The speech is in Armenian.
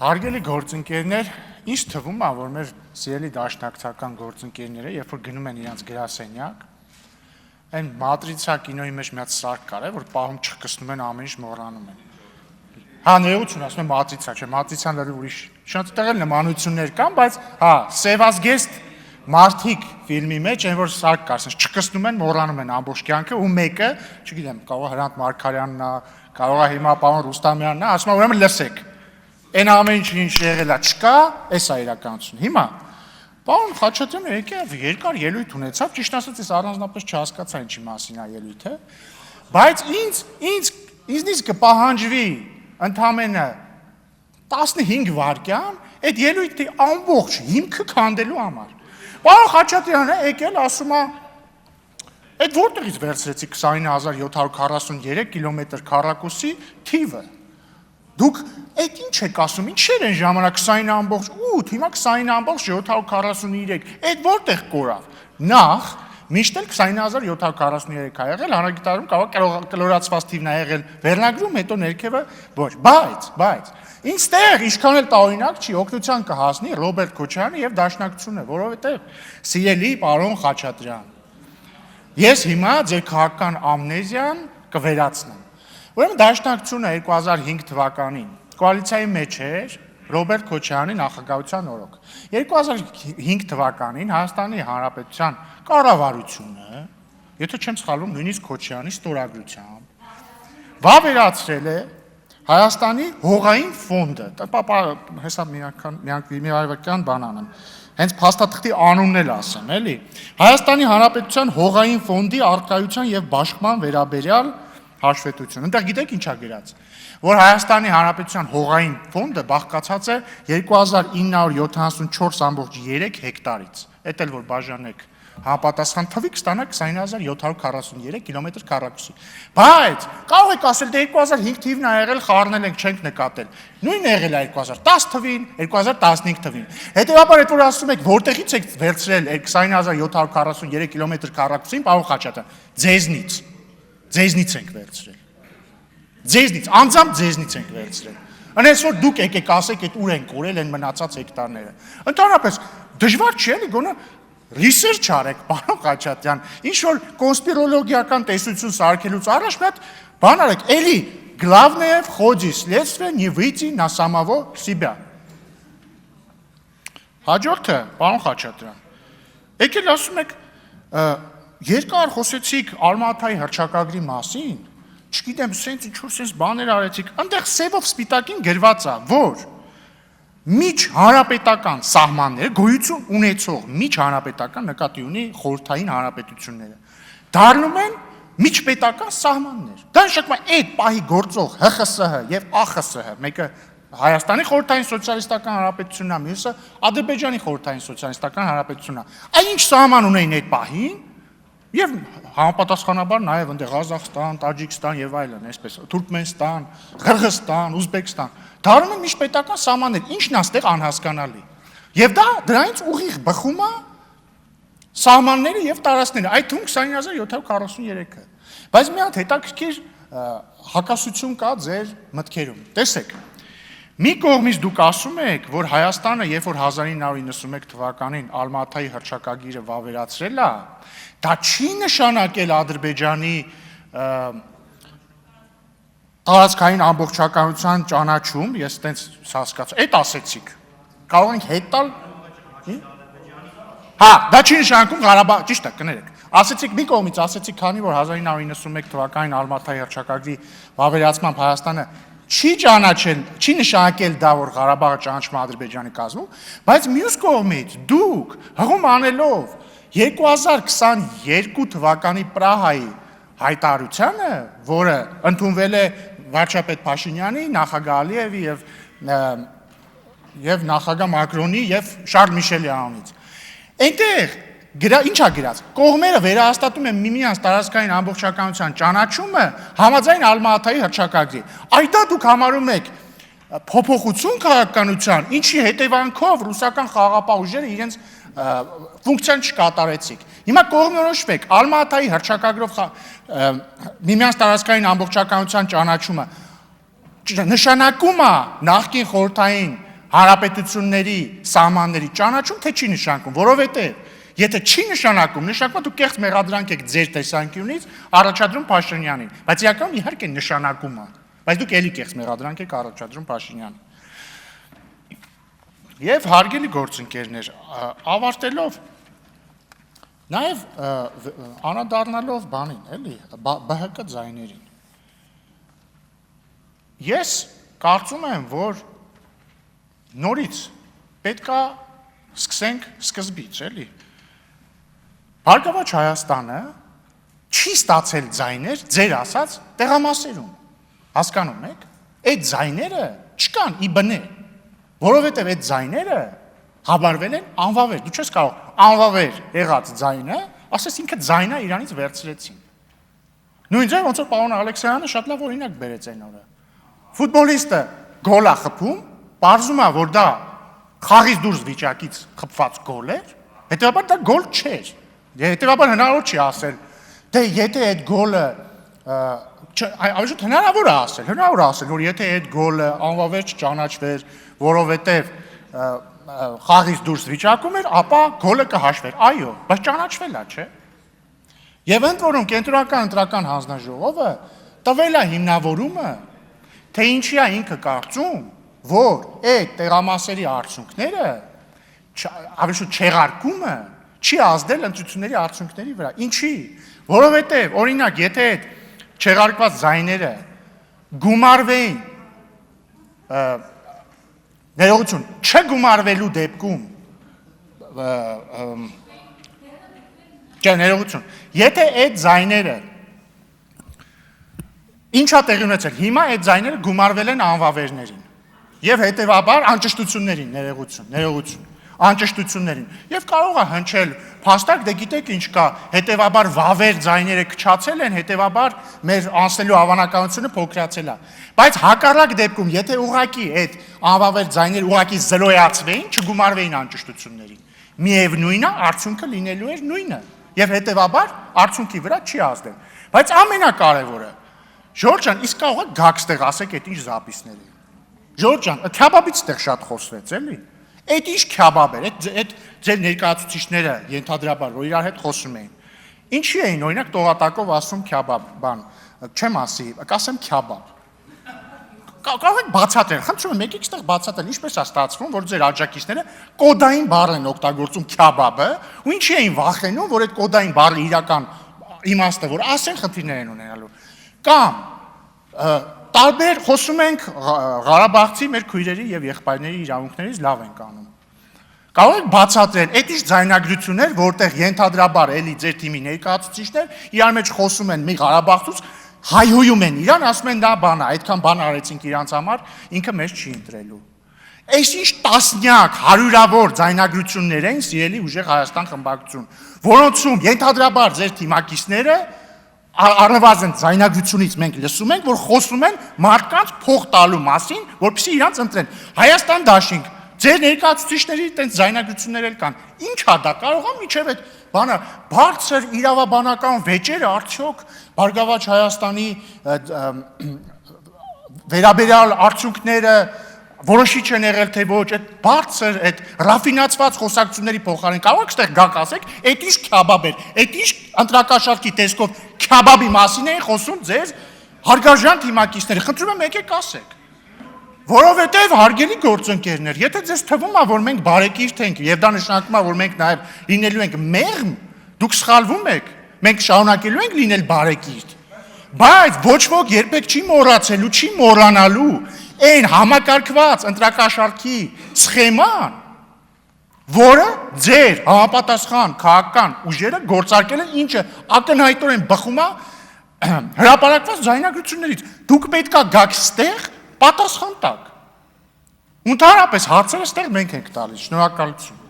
Հարգելի գործընկերներ, ինչ թվում է, որ մեր սիրելի դաշնակցական գործընկերները, երբ որ գնում են իրենց գրասենյակ, այն մատրիցա կինոյի մեջ մի հատ սարք կար, որ պահում չկսնում են, ամեն ինչ մոռանում են։ Հա, ներողություն, ասում եմ մատրիցա, չէ, մատրիցան լրիվ ուրիշ։ Շատ տեղել նմանություններ կան, բայց հա, Սևազգեստ մարդիկ ֆիլմի մեջ այն որ սարք կար, ասես չկսնում են, մոռանում են ամբողջ կյանքը ու մեկը, չգիտեմ, կարող է Հրանտ Մարգարյանն է, կարող է հիմա պարոն Ռուստամյանն է, ասում է ուրեմն լսեք։ Այն ամեն ինչ եղել է չկա, էս է իրականություն։ Հիմա պարոն Խաչատրյանը եկավ երկար ելույթ ունեցավ, ճիշտ ասած ես առանձնապես չհասկացա ինչի մասին է ելույթը, բայց ինձնից կպահանջվի ընդամենը 15 վայրկյան այդ ելույթի ամբողջ հիմքը քանդելու համար։ Պարոն Խաչատրյանը եկել ասում է այդ որտեղից վերցրեցի 29743 կիլոմետր քառակուսի թիվը։ Դուք այդ ինչ եք ասում, ինչեր են ժամանակ 20.8, հիմա 20.743, այդ որտեղ կորավ։ Նախ, միշտ էլ 20.743 ա եղել, հանրագիտարում կարող կլորացված թիվն ա եղել վերնագրում, հետո ներքևը ոչ, բայց, ինձտեղ ինչքան էլ տարօրինակ չի, օգնության կհասնի Ռոբերտ Քոչարյանը եւ Դաշնակցությունը, որովհետեւ սիրելի պարոն Խաչատրյան, ես հիմա ձեր քաղաքական ամնեզիան կվերացնեմ։ Ուրեմն Դաշնակցությունը 2005 թվականին կոալիցիայի մեջ էր Ռոբերտ Քոչարյանի նախագահության օրոք։ 2005 թվականին Հայաստանի Հանրապետության կառավարությունը, եթե չեմ սխալվում, նույնիսկ Քոչարյանի ստորագրությամբ, վավերացրել է Հայաստանի հողային ֆոնդը, հեսա միակվիմիարվական բան անեմ, հենց փաստաթղթի անունն էլ ասեմ, էլի, Հայաստանի Հանրապետության հողային ֆոնդի առկայության եւ բաշխման վերաբերյալ հաշվետվություն։ Այնտեղ գիտեք ինչ ա գրած, որ Հայաստանի Հանրապետության հողային ֆոնդը բաղկացած է 2974.3 հեկտարից։ Էդ էլ որ բաժանեք համապատասխան թվի կստանա 20743 կիլոմետր քառակուսի։ Բայց կարող եք ասել դե 2005 թիվն ա եղել, խառնել ենք, չենք նկատել։ Նույնն եղել է 2010 թվին, 2015 թվին։ Հետևաբար այդ որ ասում եք որտեղից եք վերցրել 20743 կիլոմետր քառակուսին, պարոն Խաչատրյան, ձեզնից ենք վերցրել։ Ձեզնից, անձամբ ձեզնից ենք վերցրել։ Անես որ դուք եկեք ասեք այդ ուր են կորել են մնացած հեկտարները։ Ընդհանրապես դժվար չի էլի գոնե research արեք, պարոն Խաչատրյան, ինչ որ կոնսպիրոլոգիական տեսություն սարքելուց առաջ մի հատ բան արեք, էլի главное в ходе следствия не выйти на самого себя։ Հաջորդը, պարոն Խաչատրյան, եկել ասում եք երկար խոսեցիք Ալմատայի հռչակագրի մասին, չգիտեմ, սենց ինչ-որ սենց բաներ արեցիք, այնտեղ սևով սպիտակին գրված է, որ միջհանրապետական սահմանները, գոյություն ունեցող միջհանրապետական նկատի ունի խորհրդային հանրապետությունները, դառնում են միջպետական սահմաններ։ Դա նշանակում է այդ պահի գործող ՀԽՍՀ եւ ԱԽՍՀ, մեկը Հայաստանի խորհրդային սոցիալիստական հանրապետությունն է, մյուսը Ադրբեջանի խորհրդային սոցիալիստական հանրապետությունն է։ Այն ինչ սահման ունեն այդ պահին, եւ համապատասխանաբար նաեւ այնտեղ Ղազախստան, Տաջիկստան եւ այլն, այսպես Թուրքմենստան, Ղրղստան, Ուզբեկստան, դառնում են միջպետական սահմաններ, ինչն է այստեղ անհասկանալի։ Եվ դա դրանից ուղիղ բխում է սահմանները եւ տարածքները, այդ թվում 29743-ը։ Բայց մի հատ հետաքրքիր հակասություն կա ձեր մտքերում։ Տեսեք, մի կողմից դուք ասում եք, որ Հայաստանը, երբ որ 1991 թվականին Ալմատայի հռչակագիրը վավերացրել է, դա չի նշանակել Ադրբեջանի տարածքային ամբողջականության ճանաչում, ես տենց հասկացա, այդ ասեցիք, կարող ենք հետ տալ։ Հա, դա չի նշանակում Ղարաբաղ, ճիշտ է, կներեք։ Ասեցիք մի կողմից, ասեցիք, քանի որ 1991 թվականին Ալմատայի հռչակագրի վավերացմամբ Հայաստանը չի ճանաչել, չի նշանակել դա, որ Ղարաբաղը ճանաչում է Ադրբեջանի կազմում, բայց մյուս կողմից դուք հղում անելով 2022 թվականի Պրահայի հայտարարությանը, որը ընդունվել է վարչապետ Փաշինյանի, նախագահ Ալիևի եւ նախագահ Մակրոնի եւ Շարլ Միշելի անունից։ Այնտեղ ինչ ա գրած, կողմերը վերահաստատում են միմյանց տարածքային ամբողջականության ճանաչումը համաձայն Ալմատայի հռչակագրի։ Այդ դա դուք համարում եք փոփոխություն քաղաքականության, ինչի հետևանքով ռուսական խաղաղապահ ուժերը իրենց ֆունկցիան չկատարեցիք։ Հիմա կողմնորոշվեք Ալմատայի հռչակագրով միմյանց տարածքային ամբողջականության ճանաչումը նշանակում է նախկին խորհրդային հանրապետությունների սահմանների ճանաչում, թե չի նշանակում, որովհետև եթե չի նշանակում, նշանակում է դուք կեղծ մեղադրանք եք ձեր տեսանկյունից առաջադրում Փաշինյանին, բայց իրականում իհարկե նշանակում է, բայց դուք էլի կեղծ մեղադրանք եք առաջադրում Փաշինյանին։ Եվ հարգելի գործընկերներ, ավարտելով նաև անդրադառնալով բանին, էլի, ԲՀԿ ձայներին։ Ես կարծում եմ, որ նորից պետքա սկսենք սկզբից, էլի։ Բարգավաճ Հայաստանը չի ստացել ձայներ, ձեր ասած, տեղամասերում, հասկանում եք, այդ ձայները չկան ի բնե, որովհետև այդ ձայները հավարվել են անվավեր, դու չես կարող անվավեր եղած ձայնը, ասես ինքը ձայնը իրանից վերցրեցին։ Նույն ձայն ոնց որ պարոն Ալեքսյանը շատ լավ օրինակ բերեց այն օրը։ Ֆուտբոլիստը գոլ է խփում, պարզում է, որ դա խաղից դուրս վիճակից խփված գոլ էր, հետևաբար դա գոլ չէր։ Հետևաբար հնարավոր չի ասել, դե եթե այդ գոլը այժմ հնարավոր է ասել, որ եթե այդ գոլը անվավեր չճանաչվեր, որովհետև խաղից դուրս վիճակում էր, ապա գոլը կհաշվեր։ Այո, բայց ճանաչվել է, չէ՞։ Եվ ընդ որում կենտրոնական ընտրական հանձնաժողովը տվել է հիմնավորումը, թե ինչի է ինքը կարծում, որ այդ տեղամասերի արդյունքները, ավելի շուտ չեղարկումը չի ազդել ընտրությունների արդյունքների վրա։ Ինչի՞։ Որովհետև, օրինակ, եթե այդ չեղարկված ձայները գումարվեին, ներողություն, չգումարվելու դեպքում, ներողություն, եթե այդ ձայները, ինչա տեղի ունեցել, հիմա այդ ձայները գումարվել են անվավերներին և հետևաբար անճշտություններին, ներողություն, անճշտություններին, և կարող է հնչել փաստակ, դե գիտեք ինչ կա, հետևաբար վավեր ձայները քչացել են, հետևաբար մեր անցնելու հավանականությունը փոքրացել է, բայց հակառակ դեպքում, եթե ուղղակի այդ անվավեր ձայները ուղղակի զրոյացվեին, չգումարվեին անճշտություններին, միևնույն է, արդյունքը լինելու էր նույնը, և հետևաբար արդյունքի վրա չի ազդել, բայց ամենակարևորը, Ժորժ ջան, իսկ կարող եք գաք ստեղ ասեք այդ ինչ զապիսներ են։ Ժորժ ջան, քյաբաբից ստեղ շատ խոսվեց, էլի։ Այդ ինչ քյաբաբ էր, այդ ձեր ներկայացուցիչները ենթադրաբար որ իրար հետ խոսում էին։ Ինչի էին օրինակ տողատակով ասում քյաբաբ, բան, չեմ ասի, կասեմ քյաբաբ։ Կարող եք բացատրել, խնդրում եմ, եկեք ստեղ բացատրել, ինչպես է ստացվում, որ ձեր աջակիցները կոդային բառ են օգտագործում քյաբաբը, ու ինչի էին վախենում, որ այդ կոդային բառի իրական իմաստը, որ ասեն խնդիրներ են ունենալու։ Կամ տարբեր խոսում ենք Ղարաբաղցի մեր քույրերի եւ եղբայրների իրավունքներից լավ ենք անում։ Կարող եք բացատրել, այդ ինչ ձայնագրություններ, որտեղ ենթադրաբար էլի ձեր թիմի ներկայացուցիչներ իրար մեջ խոսում են մի Ղարաբաղցուց, հայհոյում են իրան, ասում են դա բան է, այդքան բան արեցինք իրանց համար, ինքը մեզ չի ընտրելու։ Այս ինչ տասնյակ, հարյուրավոր ձայնագրություններ են, սիրելի ուժեղ Հայաստան խմբակցություն, որոնցում ենթադրաբար ձեր թիմակիցները առնվազն ձայնագրությունից մենք լսում ենք, որ խոսում են մարդկանց փող տալու մասին, որպեսզի իրանց ընտրեն։ Հայաստան դաշինք, ձեր ներկայացուցիչների այդպես ձայնագրություններ էլ կան։ Ինչ է դա, կարող է միջև այդ բանը բարձր իրավաբանական վեճերը արդյոք Բարգավաճ Հայաստանի վերաբերյալ արդյունքները որոշիչ են եղել թե ոչ, այդ բարձր, այդ ռաֆինացված խոսակցությունների փոխարեն կարող եք ստեղ գաք ասեք, այդ ինչ քյաբաբ էր, այդ ինչ ընտրակաշարքի տեսքով քյաբաբի մասին էին խոսում ձեր հարգարժան թիմակիցները, խնդրում եմ եկեք ասեք, որովհետև հարգելի գործընկերներ, եթե ձեզ թվում է, որ մենք բարեկիրթ ենք եւ դա նշանակում է, որ մենք նաեւ լինելու ենք մեղմ, դուք սխալվում եք, մենք շարունակելու ենք լինել բարեկիրթ, բայց ոչ ոք երբեք չի մոռացելու, չի մոռանալու այն համակարգված ընտրակաշարքի սխեման, որը ձեր համապատասխան քաղաքական ուժերը գործարկել են, ինչը ակնհայտորեն բխում է հրապարակված ձայնագրություններից։ Դուք պետք է գաք ստեղ պատասխան տաք։ Ընդհանրապես հարցերը ստեղ մենք ենք տալիս։ Շնորհակալություն։